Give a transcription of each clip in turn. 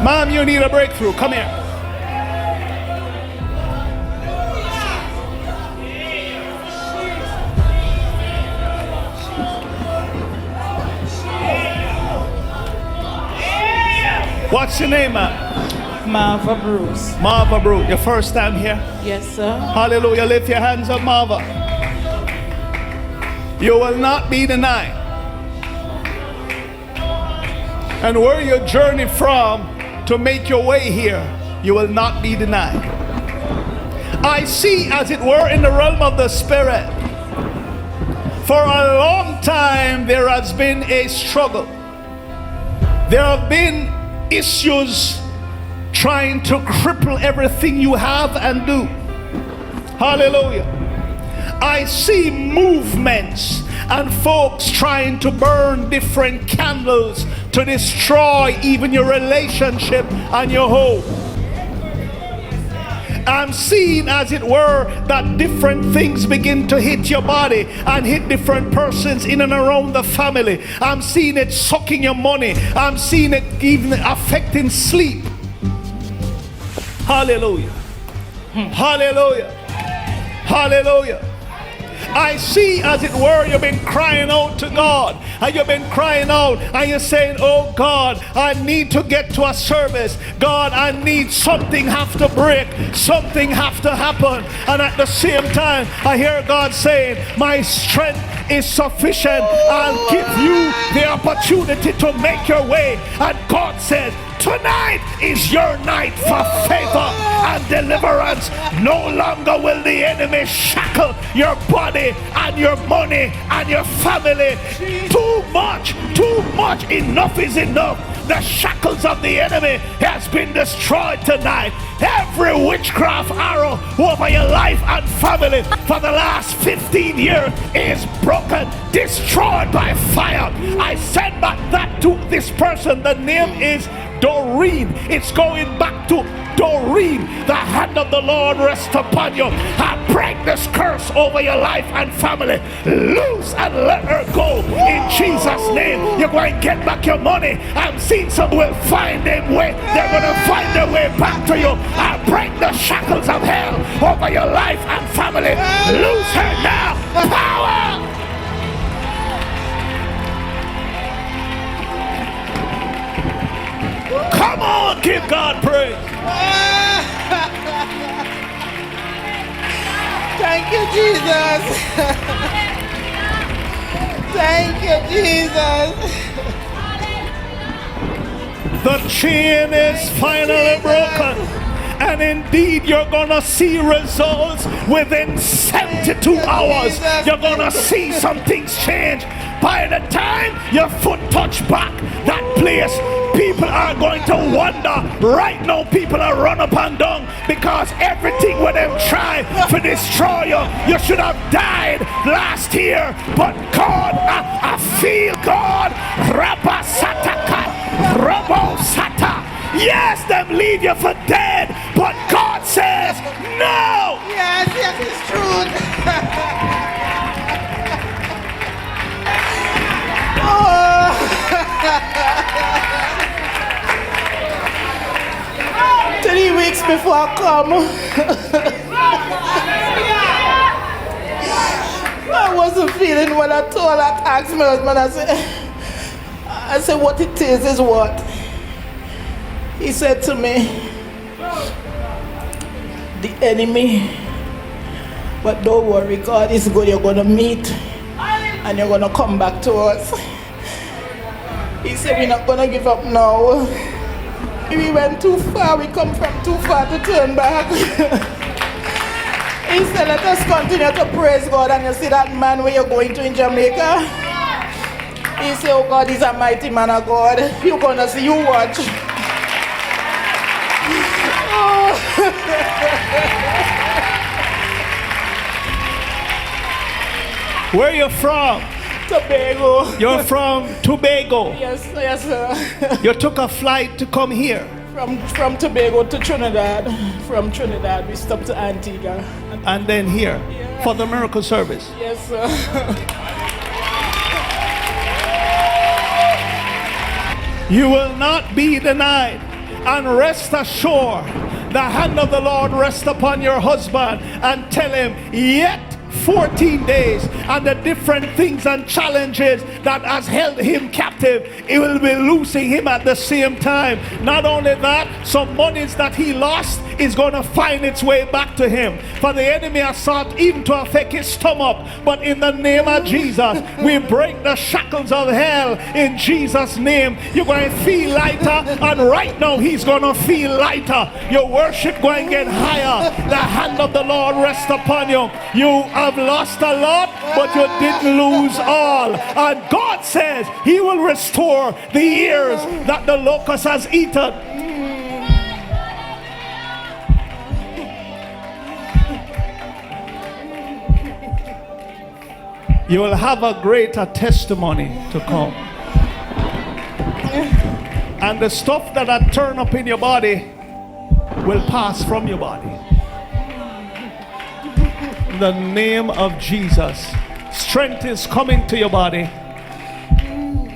Mom, you need a breakthrough. Come here. What's your name, ma'am? Marva Bruce. Marva Bruce. Your first time here? Yes, sir. Hallelujah. Lift your hands up, Marva. You will not be denied. And where you journey from to make your way here, you will not be denied. I see, as it were, in the realm of the Spirit, for a long time there has been a struggle. There have been issues trying to cripple everything you have and do. Hallelujah. I see movements and folks trying to burn different candles to destroy even your relationship and your home. I'm seeing, as it were, that different things begin to hit your body and hit different persons in and around the family. I'm seeing it sucking your money. I'm seeing it even affecting sleep. Hallelujah. Hallelujah. Hallelujah. I see, as it were, you've been crying out to God, and you've been crying out, and you're saying, oh God, I need to get to a service. God, I need something have to break, something have to happen. And at the same time, I hear God saying, my strength is sufficient. I'll give you the opportunity to make your way. And God says, tonight is your night for favor and deliverance. No longer will the enemy shackle your body and your money and your family. Too much, enough is enough. The shackles of the enemy has been destroyed tonight. Every witchcraft arrow over your life and family for the last 15 years is broken, destroyed by fire. I send back that to this person. The name is Doreen. It's going back to Doreen. The hand of the Lord rests upon you. I break this curse over your life and family. Loose and let her go in Jesus' name. You're going to get back your money. I'm seeing some will find their way. They're going to find their way back to you. I break the shackles of hell over your life and family. Loose her now. Power! Come on, give God praise. Thank you, Jesus. Thank you, Jesus. The chain is finally broken. And indeed, you're going to see results within 72 hours. You're going to see some things change. By the time your foot touch back that place, people are going to wonder. Right now, people are run up and down because everything with them try to destroy you. You should have died last year, but God, I feel God. Rabasataka, Robosata. Yes, them leave you for dead, but God says no. Yes, it's true. Oh. 3 weeks before I come, I wasn't feeling what I told. I asked my husband, I said, what it is what? He said to me, the enemy, but don't worry, God is good. You're going to meet and you're going to come back to us. He said, we're not going to give up now. We went too far. We come from too far to turn back. He said, let us continue to praise God. And you see that man where you're going to in Jamaica? He said, oh God, he's a mighty man of God. You're going to see, you watch. Oh. Where are you from? Tobago. You're from Tobago. Yes, sir. You took a flight to come here. From Tobago to Trinidad. From Trinidad, we stopped to Antigua. And then here, yeah, for the miracle service. Yes, sir. You will not be denied. and rest assured, the hand of the Lord rest upon your husband, and tell him, yet 14 days, and the different things and challenges that has held him captive, it will be loosing him at the same time. Not only that, some monies that he lost is going to find its way back to him. For the enemy has sought even to affect his stomach, but in the name of Jesus, we break the shackles of hell in Jesus' name. You're going to feel lighter, and right now he's going to feel lighter. Your worship going to get higher. The hand of the Lord rest upon you. You have lost a lot, but you didn't lose all. And God says he will restore the years that the locust has eaten. You will have a greater testimony to come. And the stuff that had turned up in your body will pass from your body. In the name of Jesus, strength is coming to your body.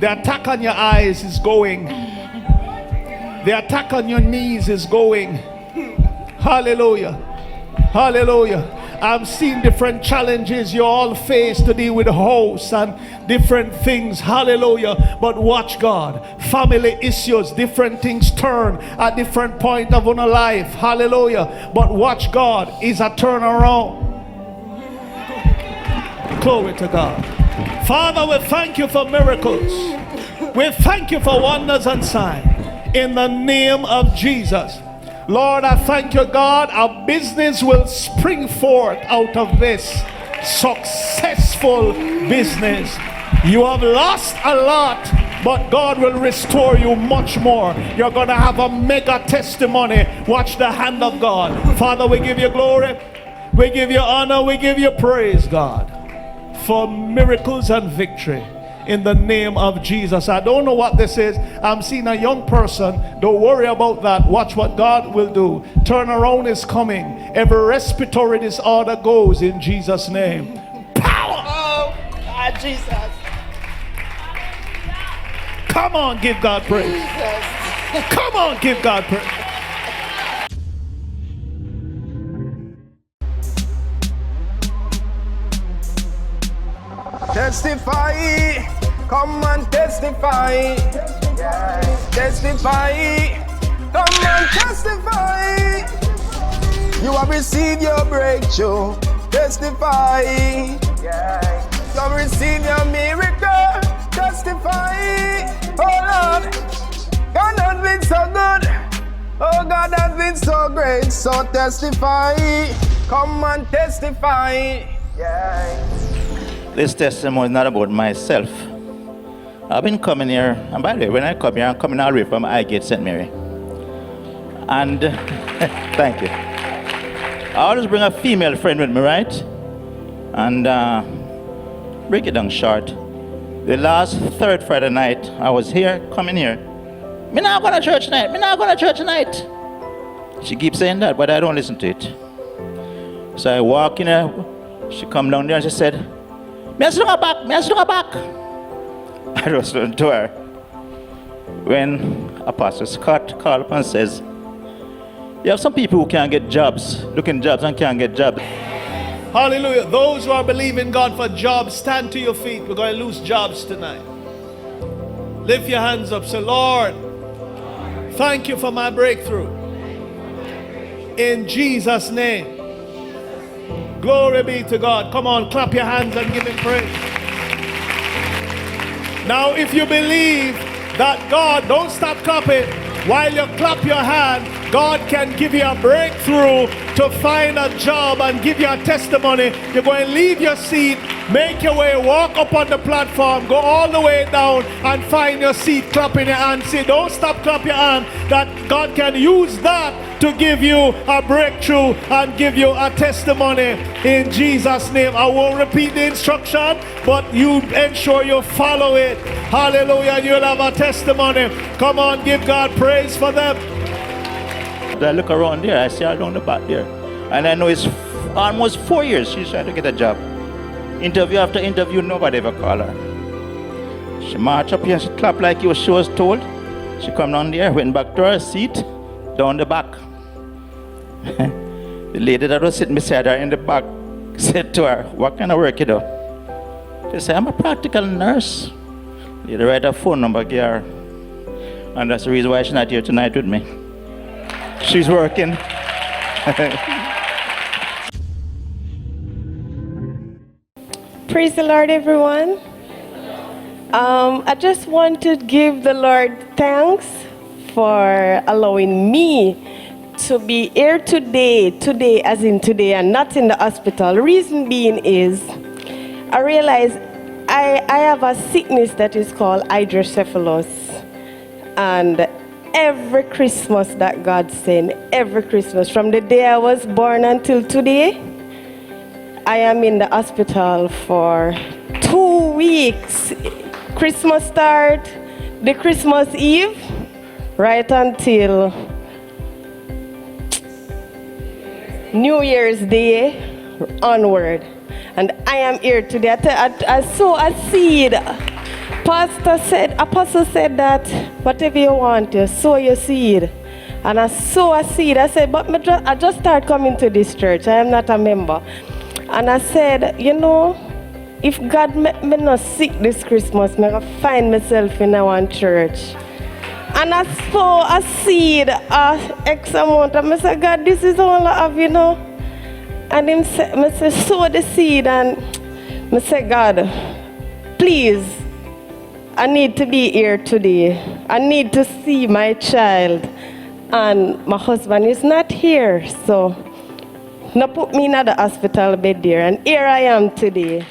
The attack on your eyes is going. The attack on your knees is going. Hallelujah. Hallelujah. I'm seeing different challenges you all face to deal with hosts and different things. Hallelujah. But watch God. Family issues, different things turn at different point of our life. Hallelujah. But watch God is a turnaround. Glory to God. Father, we thank you for miracles. We thank you for wonders and signs. In the name of Jesus. Lord, I thank you, God, our business will spring forth out of this successful business. You have lost a lot, but God will restore you much more. You're going to have a mega testimony. Watch the hand of God. Father, we give you glory. We give you honor. We give you praise, God, for miracles and victory. In the name of Jesus. I don't know what this is. I'm seeing a young person. Don't worry about that. Watch what God will do. Turnaround is coming. Every respiratory disorder goes in Jesus' name. Power! Oh, God, Jesus. Come on, give God praise. Jesus. Come on, give God praise. Testify, come and testify. Yeah. Testify, come and testify. You have received your breakthrough. Testify. Yeah. You have received your miracle. Testify. Oh Lord, God has been so good. Oh, God has been so great. So testify, come and testify. Yeah. This testimony is not about myself. I've been coming here, and by the way, when I come here, I'm coming all the way from Highgate, St. Mary. And, thank you. I always bring a female friend with me, right? And, break it down short. The last third Friday night, I was here, coming here. Me not going to church tonight, me not going to church tonight. She keeps saying that, but I don't listen to it. So I walk in here, she come down there and she said, me as look back. I just went to her. When Apostle Scott called up and says, you have some people who can't get jobs, looking jobs and can't get jobs. Hallelujah. Those who are believing God for jobs, stand to your feet. We're going to lose jobs tonight. Lift your hands up. Say, Lord, thank you for my breakthrough. In Jesus' name. Glory be to God. Come on, clap your hands and give him praise. Now, if you believe that God, don't stop clapping. While you clap your hand, God can give you a breakthrough to find a job and give you a testimony. You're going to leave your seat, make your way, walk up on the platform, go all the way down and find your seat, clapping your hand. See, don't stop clap your hand. That God can use that to give you a breakthrough and give you a testimony in Jesus' name. I won't repeat the instruction, but you ensure you follow it. Hallelujah. You'll have a testimony. Come on, give God praise for them. I look around there, I see her down the back there. And I know it's almost 4 years she's trying to get a job. Interview after interview, nobody ever called her. She marched up here and she clapped like she was told. She come down there, went back to her seat. down the back. The lady that was sitting beside her in the back said to her, "What kind of work you do?" She said, "I'm a practical nurse." The lady write her phone number, give her. And that's the reason why she's not here tonight with me. She's working. Praise the Lord, everyone. I just want to give the Lord thanks for allowing me to be here today as in today, and not in the hospital. Reason being is, I realize I have a sickness that is called hydrocephalus. And every Christmas that God sent, every Christmas, from the day I was born until today, I am in the hospital for 2 weeks. Christmas start, the Christmas Eve, right until New Year's Day onward. And I am here today. I sow a seed. Apostle said that whatever you want, you sow your seed. And I sow a seed. I said, but I just started coming to this church. I am not a member. And I said, you know, if God make me not sick this Christmas, I'm going to find myself in one church. And I sow a seed, X amount. And I said, God, this is all I have, you know. And I said, sow the seed. And I said, God, please, I need to be here today. I need to see my child. And my husband is not here. So, now put me in the hospital bed there. And here I am today.